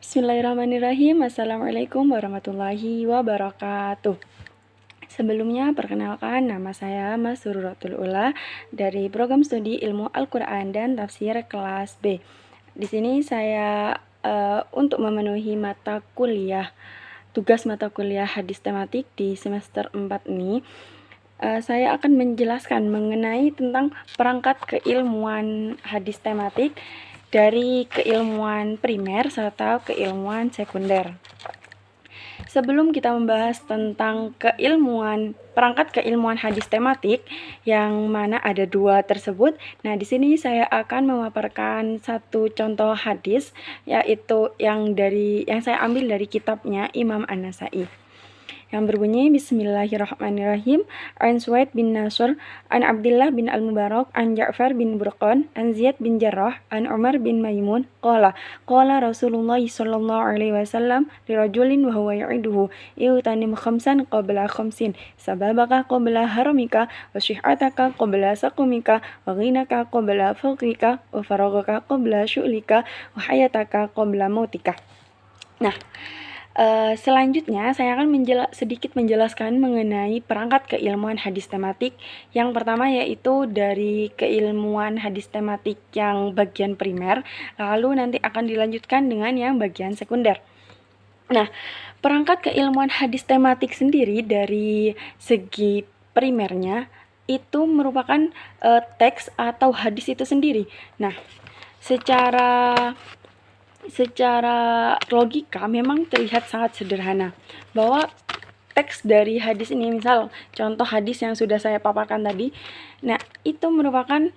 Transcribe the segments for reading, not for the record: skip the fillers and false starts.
Bismillahirrahmanirrahim. Assalamualaikum warahmatullahi wabarakatuh. Sebelumnya, perkenalkan nama saya Mas Sururatul Ula dari Program Studi Ilmu Al-Quran dan Tafsir kelas B. Di sini saya untuk memenuhi tugas mata kuliah hadis tematik di semester 4 ini, saya akan menjelaskan mengenai tentang perangkat keilmuan hadis tematik dari keilmuan primer serta keilmuan sekunder. Sebelum kita membahas tentang perangkat keilmuan hadis tematik, yang mana ada dua tersebut, nah di sini saya akan memaparkan satu contoh hadis, yaitu yang saya ambil dari kitabnya Imam An-Nasai, yang berbunyi Bismillahirrahmanirrahim. An Suwaid bin Nasr, an Abdullah bin Al-Mubarak, an Ja'far bin Burqan, an Ziyad bin Jarrah, an Umar bin Maimun, qala Rasulullah sallallahu alaihi wasallam li rajulin wa huwa ya'iduhu ightanim khamsan qabla khamsin sababaka qabla haramika wa shihataka qabla saqumika wa ghinaka qabla faqrika wa faragaka qabla syu'lika wa hayataka qabla mautika. Nah, selanjutnya saya akan sedikit menjelaskan mengenai perangkat keilmuan hadis tematik. Yang pertama yaitu dari keilmuan hadis tematik yang bagian primer, lalu nanti akan dilanjutkan dengan yang bagian sekunder. Nah, perangkat keilmuan hadis tematik sendiri dari segi primernya itu merupakan teks atau hadis itu sendiri. Nah, secara logika memang terlihat sangat sederhana bahwa teks dari hadis ini, misal contoh hadis yang sudah saya paparkan tadi, nah itu merupakan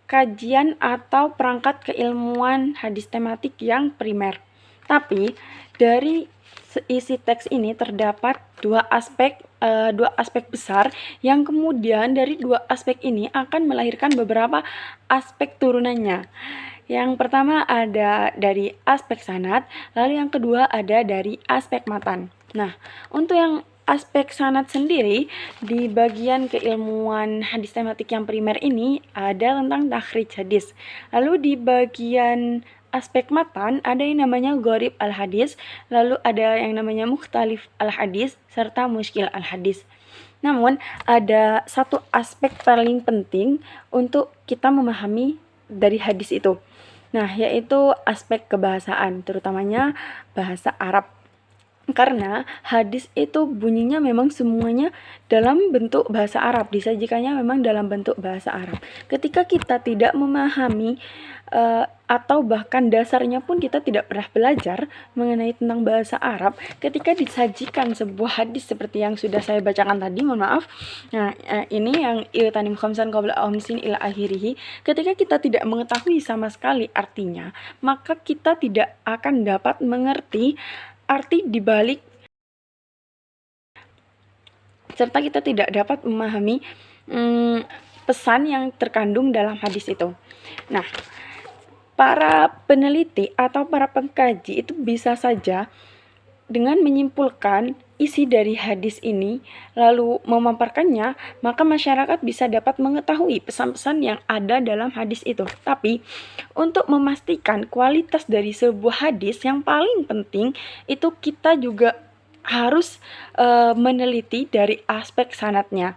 kajian atau perangkat keilmuan hadis tematik yang primer. Tapi dari isi teks ini terdapat dua aspek besar, yang kemudian dari dua aspek ini akan melahirkan beberapa aspek turunannya. Yang pertama ada dari aspek sanad, lalu yang kedua ada dari aspek matan. Nah, untuk yang aspek sanad sendiri, di bagian keilmuan hadis tematik yang primer ini ada tentang takhrij hadis. Lalu di bagian aspek matan ada yang namanya gharib al-hadis, lalu ada yang namanya mukhtalif al-hadis, serta muskil al-hadis. Namun, ada satu aspek paling penting untuk kita memahami dari hadis itu. Nah, yaitu aspek kebahasaan, terutamanya bahasa Arab. Karena hadis itu bunyinya memang semuanya dalam bentuk bahasa Arab, disajikannya memang dalam bentuk bahasa Arab. Ketika kita tidak memahami atau bahkan dasarnya pun kita tidak pernah belajar mengenai tentang bahasa Arab, ketika disajikan sebuah hadis seperti yang sudah saya bacakan tadi, mohon maaf, nah ini yang iltanim khamsan qabla khamsin ila akhirih, ketika kita tidak mengetahui sama sekali artinya, maka kita tidak akan dapat mengerti arti dibalik, serta kita tidak dapat memahami pesan yang terkandung dalam hadis itu. Nah, para peneliti atau para pengkaji itu bisa saja dengan menyimpulkan isi dari hadis ini lalu memaparkannya, maka masyarakat bisa dapat mengetahui pesan-pesan yang ada dalam hadis itu. Tapi untuk memastikan kualitas dari sebuah hadis, yang paling penting itu kita juga harus meneliti dari aspek sanadnya.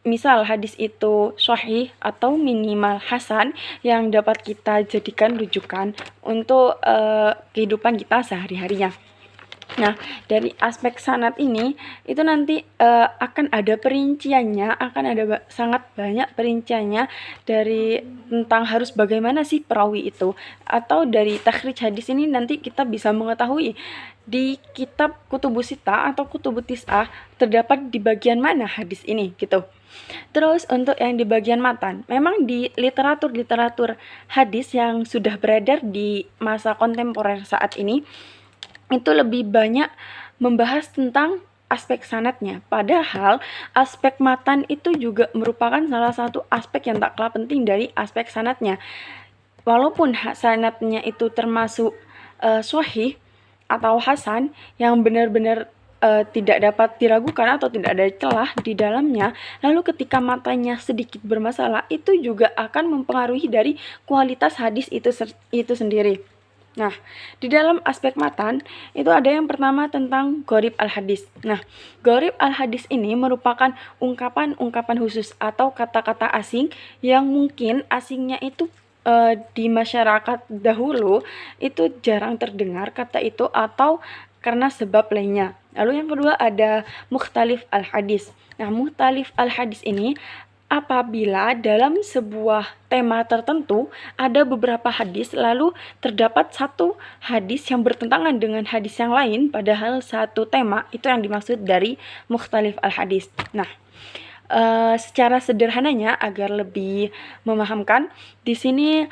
Misal hadis itu sahih atau minimal hasan, yang dapat kita jadikan rujukan untuk kehidupan kita sehari-harinya. Nah, dari aspek sanad ini itu nanti akan ada perinciannya, akan ada sangat banyak perinciannya dari tentang harus bagaimana sih perawi itu. Atau dari takhrij hadis ini nanti kita bisa mengetahui di kitab Kutubus Sittah atau Kutubut Tis'ah terdapat di bagian mana hadis ini gitu. Terus untuk yang di bagian matan, memang di literatur hadis yang sudah beredar di masa kontemporer saat ini itu lebih banyak membahas tentang aspek sanadnya. Padahal aspek matan itu juga merupakan salah satu aspek yang tak kalah penting dari aspek sanadnya. Walaupun sanadnya itu termasuk sahih atau hasan yang benar-benar tidak dapat diragukan atau tidak ada celah di dalamnya, lalu ketika matanya sedikit bermasalah, itu juga akan mempengaruhi dari kualitas hadis itu sendiri. Nah, di dalam aspek matan itu ada yang pertama tentang gharib al-hadis. Nah, gharib al-hadis ini merupakan ungkapan-ungkapan khusus atau kata-kata asing yang mungkin asingnya itu di masyarakat dahulu itu jarang terdengar kata itu atau karena sebab lainnya. Lalu yang kedua ada mukhtalif al-hadis. Nah, mukhtalif al-hadis ini apabila dalam sebuah tema tertentu ada beberapa hadis lalu terdapat satu hadis yang bertentangan dengan hadis yang lain padahal satu tema, itu yang dimaksud dari mukhtalif al-hadis. Nah, secara sederhananya agar lebih memahamkan, di sini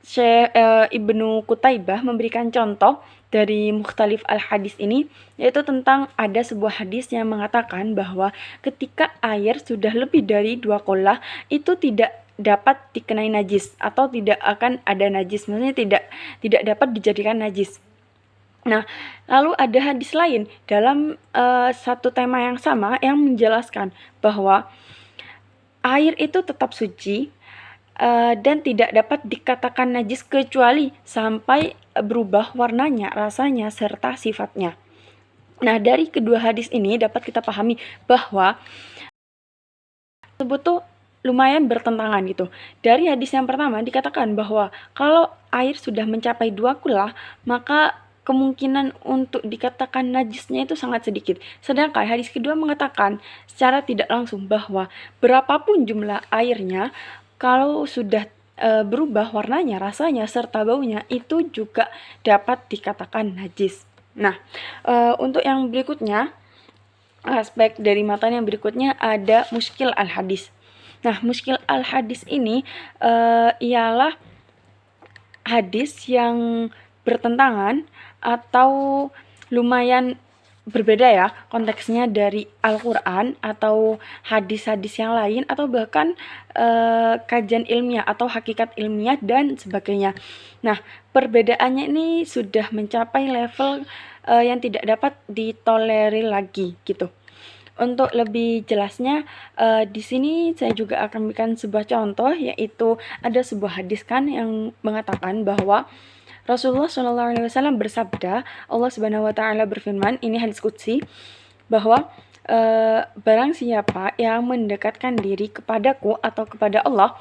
Syekh Ibnu Qutaibah memberikan contoh dari mukhtalif al-hadis ini, yaitu tentang ada sebuah hadis yang mengatakan bahwa ketika air sudah lebih dari 2 qollah itu tidak dapat dikenai najis atau tidak akan ada najis, maksudnya tidak dapat dijadikan najis. Nah, lalu ada hadis lain dalam satu tema yang sama yang menjelaskan bahwa air itu tetap suci dan tidak dapat dikatakan najis kecuali sampai berubah warnanya, rasanya, serta sifatnya. Nah, dari kedua hadis ini dapat kita pahami bahwa tersebut tuh lumayan bertentangan gitu. Dari hadis yang pertama dikatakan bahwa kalau air sudah mencapai 2 qollah, maka kemungkinan untuk dikatakan najisnya itu sangat sedikit. Sedangkan hadis kedua mengatakan secara tidak langsung bahwa berapapun jumlah airnya, kalau sudah berubah warnanya, rasanya, serta baunya, itu juga dapat dikatakan najis. Nah, untuk yang berikutnya, aspek dari matan yang berikutnya ada muskil al-hadis. Nah, muskil al-hadis ini ialah hadis yang bertentangan atau lumayan berbeda ya konteksnya dari Al-Quran atau hadis-hadis yang lain atau bahkan kajian ilmiah atau hakikat ilmiah dan sebagainya. Nah, perbedaannya ini sudah mencapai level yang tidak dapat ditolerir lagi gitu. Untuk lebih jelasnya, di sini saya juga akan memberikan sebuah contoh, yaitu ada sebuah hadis kan yang mengatakan bahwa Rasulullah SAW bersabda, Allah Subhanahu wa taala berfirman, ini hadis qudsi, bahwa barang siapa yang mendekatkan diri kepadaku atau kepada Allah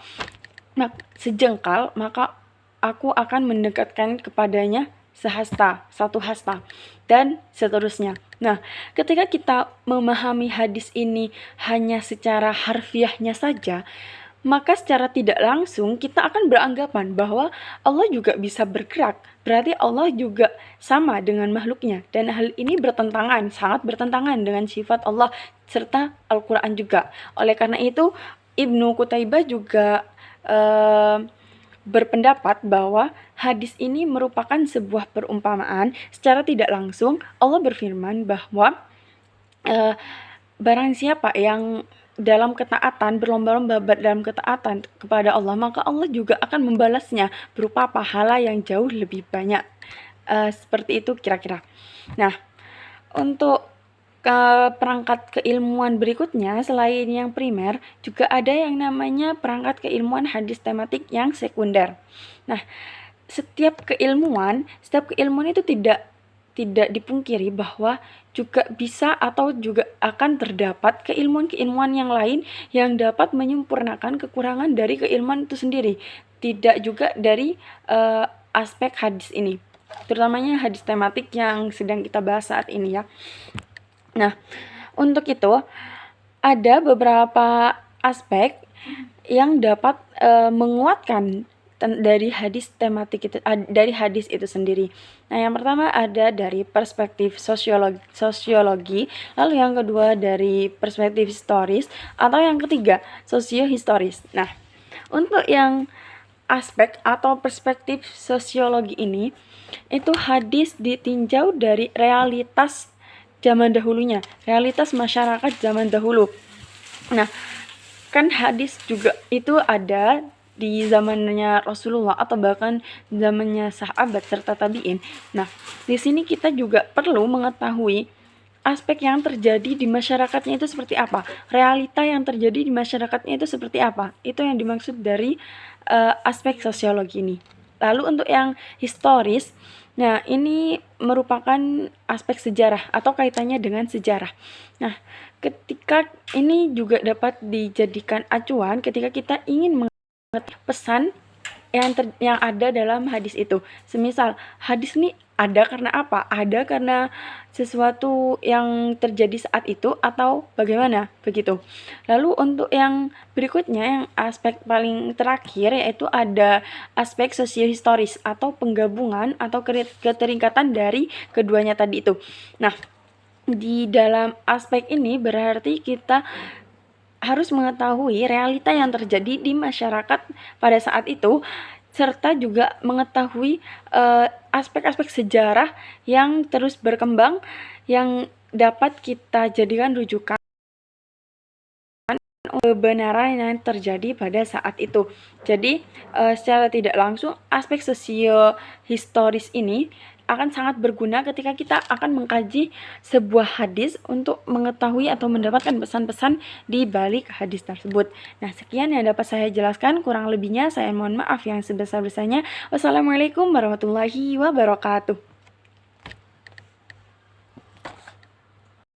sejengkal, maka aku akan mendekatkan kepadanya sehasta, satu hasta, dan seterusnya. Nah, ketika kita memahami hadis ini hanya secara harfiahnya saja, maka secara tidak langsung kita akan beranggapan bahwa Allah juga bisa bergerak. Berarti Allah juga sama dengan makhluknya. Dan hal ini bertentangan, sangat bertentangan dengan sifat Allah serta Al-Quran juga. Oleh karena itu, Ibnu Qutaibah juga berpendapat bahwa hadis ini merupakan sebuah perumpamaan. Secara tidak langsung, Allah berfirman bahwa barang siapa yang dalam ketaatan, berlomba-lomba dalam ketaatan kepada Allah, maka Allah juga akan membalasnya berupa pahala yang jauh lebih banyak. Seperti itu kira-kira. Nah, untuk perangkat keilmuan berikutnya selain yang primer, juga ada yang namanya perangkat keilmuan hadis tematik yang sekunder. Nah, setiap keilmuan itu tidak dipungkiri bahwa juga bisa atau juga akan terdapat keilmuan-keilmuan yang lain yang dapat menyempurnakan kekurangan dari keilmuan itu sendiri. Tidak juga dari aspek hadis ini, terutamanya hadis tematik yang sedang kita bahas saat ini ya. Nah, untuk itu ada beberapa aspek yang dapat menguatkan dari hadis tematik itu, dari hadis itu sendiri. Nah, yang pertama ada dari perspektif sosiologi, lalu yang kedua dari perspektif historis, atau yang ketiga sosiohistoris. Nah, untuk yang aspek atau perspektif sosiologi ini, itu hadis ditinjau dari realitas zaman dahulunya, realitas masyarakat zaman dahulu. Nah, kan hadis juga itu ada di zamannya Rasulullah atau bahkan zamannya sahabat serta tabi'in. Nah, di sini kita juga perlu mengetahui aspek yang terjadi di masyarakatnya itu seperti apa, realita yang terjadi di masyarakatnya itu seperti apa. Itu yang dimaksud dari aspek sosiologi ini. Lalu untuk yang historis, Nah, ini merupakan aspek sejarah atau kaitannya dengan sejarah. Nah, ketika ini juga dapat dijadikan acuan ketika kita ingin mengetahui pesan yang ada dalam hadis itu. Semisal hadis ini ada karena apa? Ada karena sesuatu yang terjadi saat itu atau bagaimana? Begitu. Lalu untuk yang berikutnya, yang aspek paling terakhir, yaitu ada aspek sosiohistoris atau penggabungan atau keterikatan dari keduanya tadi itu. Nah, di dalam aspek ini berarti kita harus mengetahui realita yang terjadi di masyarakat pada saat itu, serta juga mengetahui aspek-aspek sejarah yang terus berkembang, yang dapat kita jadikan rujukan kebenaran yang terjadi pada saat itu. Jadi, secara tidak langsung aspek sosiohistoris ini akan sangat berguna ketika kita akan mengkaji sebuah hadis untuk mengetahui atau mendapatkan pesan-pesan di balik hadis tersebut. Nah, sekian yang dapat saya jelaskan, kurang lebihnya saya mohon maaf yang sebesar-besarnya. Wassalamualaikum warahmatullahi wabarakatuh.